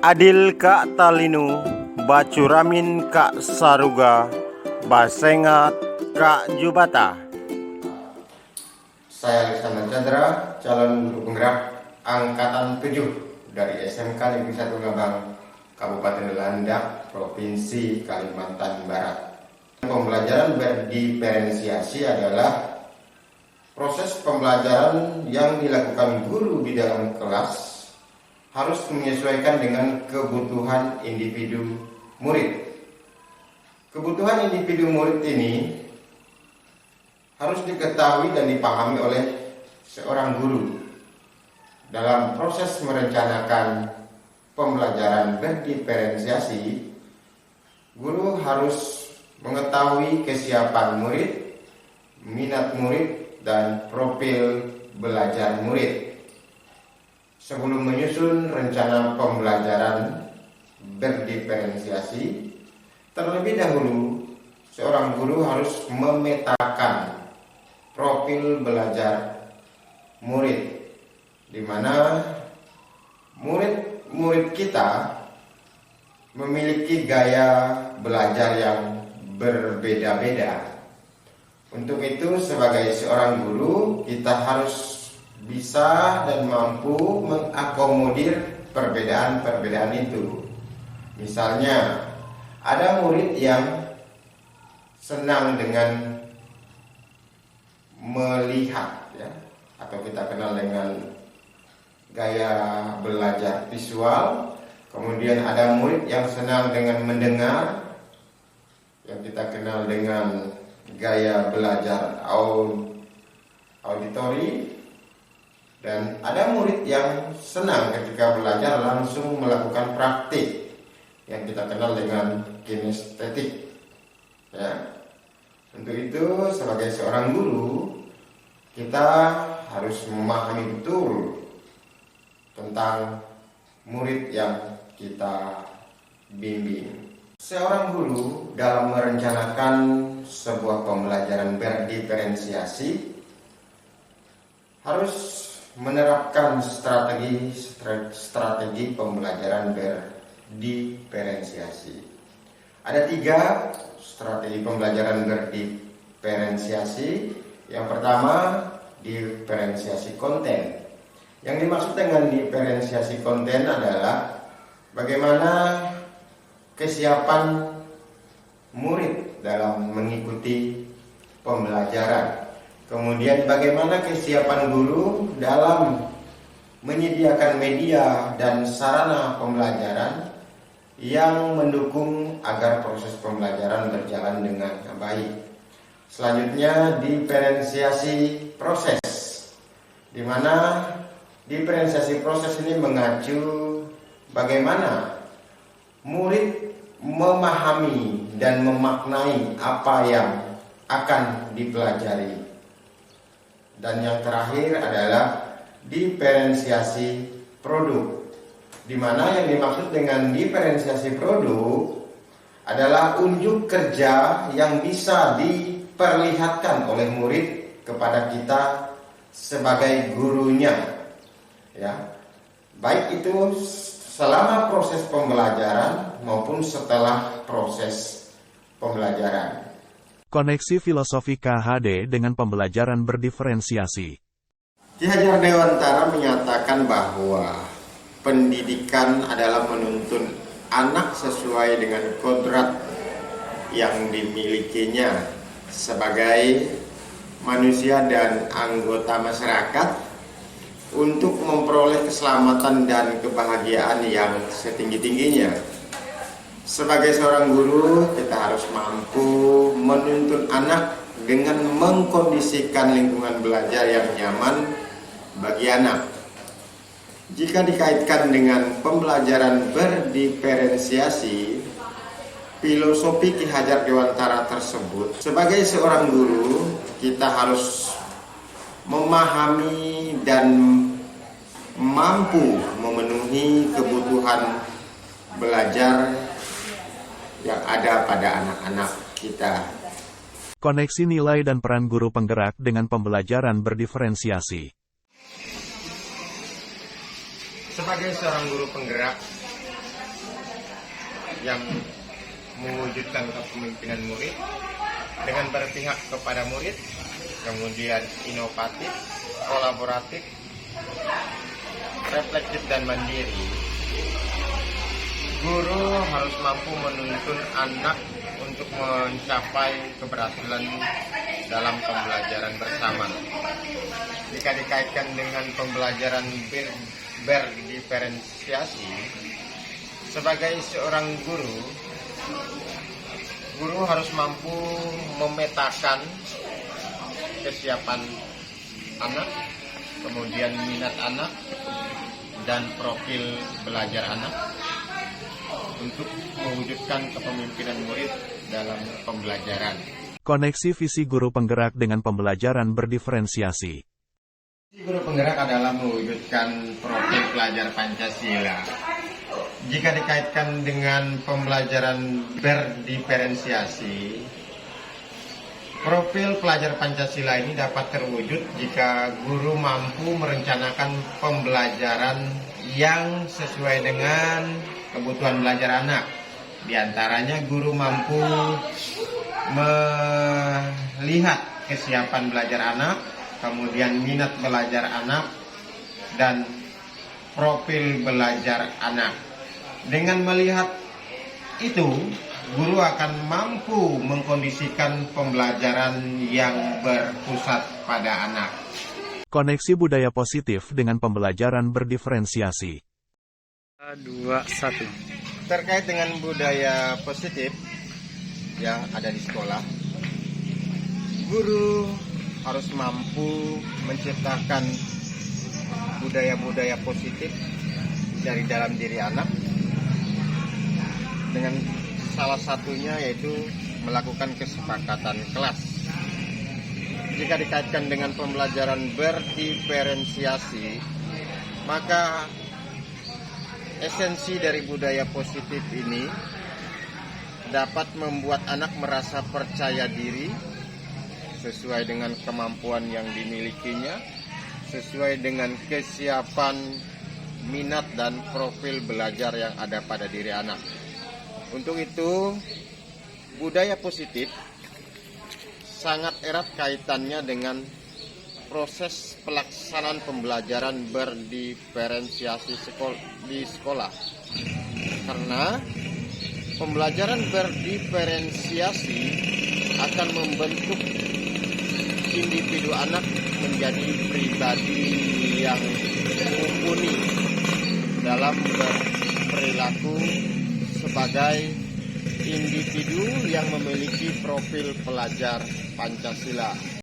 Adil Kak Talinu, Bacuramin Kak Saruga, Basengat Kak Jubata. Saya Alexander Chandra, calon guru penggerak Angkatan 7 dari SMK Negeri 1 Ngabang, Kabupaten Landak, Provinsi Kalimantan Barat. Pembelajaran berdiferensiasi adalah proses pembelajaran yang dilakukan guru di dalam kelas harus menyesuaikan dengan kebutuhan individu murid. Kebutuhan individu murid ini harus diketahui dan dipahami oleh seorang guru. Dalam proses merencanakan pembelajaran berdiferensiasi, guru harus mengetahui kesiapan murid, minat murid, dan profil belajar murid. Sebelum menyusun rencana pembelajaran berdiferensiasi, terlebih dahulu seorang guru harus memetakan profil belajar murid, di mana murid-murid kita memiliki gaya belajar yang berbeda-beda. Untuk itu, sebagai seorang guru, kita harus bisa dan mampu mengakomodir perbedaan-perbedaan itu. Misalnya, ada murid yang senang dengan melihat, ya, atau kita kenal dengan gaya belajar visual. Kemudian ada murid yang senang dengan mendengar, yang kita kenal dengan gaya belajar auditori. Dan ada murid yang senang ketika belajar langsung melakukan praktik, yang kita kenal dengan kinestetik. Ya. Untuk itu, sebagai seorang guru, kita harus memahami betul tentang murid yang kita bimbing. Seorang guru dalam merencanakan sebuah pembelajaran berdiferensiasi harus menerapkan strategi pembelajaran berdiferensiasi. Ada 3 strategi pembelajaran berdiferensiasi. Yang pertama, diferensiasi konten. Yang dimaksud dengan diferensiasi konten adalah bagaimana kesiapan murid dalam mengikuti pembelajaran. Kemudian bagaimana kesiapan guru dalam menyediakan media dan sarana pembelajaran yang mendukung agar proses pembelajaran berjalan dengan baik. Selanjutnya, diferensiasi proses, di mana diferensiasi proses ini mengacu bagaimana murid memahami dan memaknai apa yang akan dipelajari. Dan yang terakhir adalah diferensiasi produk, di mana yang dimaksud dengan diferensiasi produk adalah unjuk kerja yang bisa diperlihatkan oleh murid kepada kita sebagai gurunya, ya, baik itu selama proses pembelajaran maupun setelah proses pembelajaran. Koneksi Filosofi KHD dengan pembelajaran berdiferensiasi. Ki Hajar Dewantara menyatakan bahwa pendidikan adalah menuntun anak sesuai dengan kodrat yang dimilikinya sebagai manusia dan anggota masyarakat untuk memperoleh keselamatan dan kebahagiaan yang setinggi-tingginya. Sebagai seorang guru, kita harus mampu menuntun anak dengan mengkondisikan lingkungan belajar yang nyaman bagi anak. Jika dikaitkan dengan pembelajaran berdiferensiasi, filosofi Ki Hajar Dewantara tersebut, sebagai seorang guru, kita harus memahami dan mampu memenuhi kebutuhan belajar yang ada pada anak-anak kita. Koneksi nilai dan peran guru penggerak dengan pembelajaran berdiferensiasi. Sebagai seorang guru penggerak yang mewujudkan kepemimpinan murid dengan berpihak kepada murid, kemudian inovatif, kolaboratif, reflektif dan mandiri. Guru harus mampu menuntun anak untuk mencapai keberhasilan dalam pembelajaran bersama. Jika dikaitkan dengan pembelajaran berdiferensiasi, sebagai seorang guru harus mampu memetakan kesiapan anak, kemudian minat anak, dan profil belajar anak untuk mewujudkan kepemimpinan murid dalam pembelajaran. Koneksi visi guru penggerak dengan pembelajaran berdiferensiasi. Guru penggerak adalah mewujudkan profil pelajar Pancasila. Jika dikaitkan dengan pembelajaran berdiferensiasi, profil pelajar Pancasila ini dapat terwujud jika guru mampu merencanakan pembelajaran yang sesuai dengan kebutuhan belajar anak. Di antaranya guru mampu melihat kesiapan belajar anak, kemudian minat belajar anak, dan profil belajar anak. Dengan melihat itu, guru akan mampu mengkondisikan pembelajaran yang berpusat pada anak. Koneksi budaya positif dengan pembelajaran berdiferensiasi. 2, 1. Terkait dengan budaya positif yang ada di sekolah, guru harus mampu menciptakan budaya-budaya positif dari dalam diri anak, dengan salah satunya yaitu melakukan kesepakatan kelas. Jika dikaitkan dengan pembelajaran berdiferensiasi, maka esensi dari budaya positif ini dapat membuat anak merasa percaya diri sesuai dengan kemampuan yang dimilikinya, sesuai dengan kesiapan, minat, dan profil belajar yang ada pada diri anak. Untuk itu, budaya positif sangat erat kaitannya dengan proses pelaksanaan pembelajaran berdiferensiasi di sekolah. Karena pembelajaran berdiferensiasi akan membentuk individu anak menjadi pribadi yang mumpuni dalam berperilaku sebagai individu yang memiliki profil pelajar Pancasila.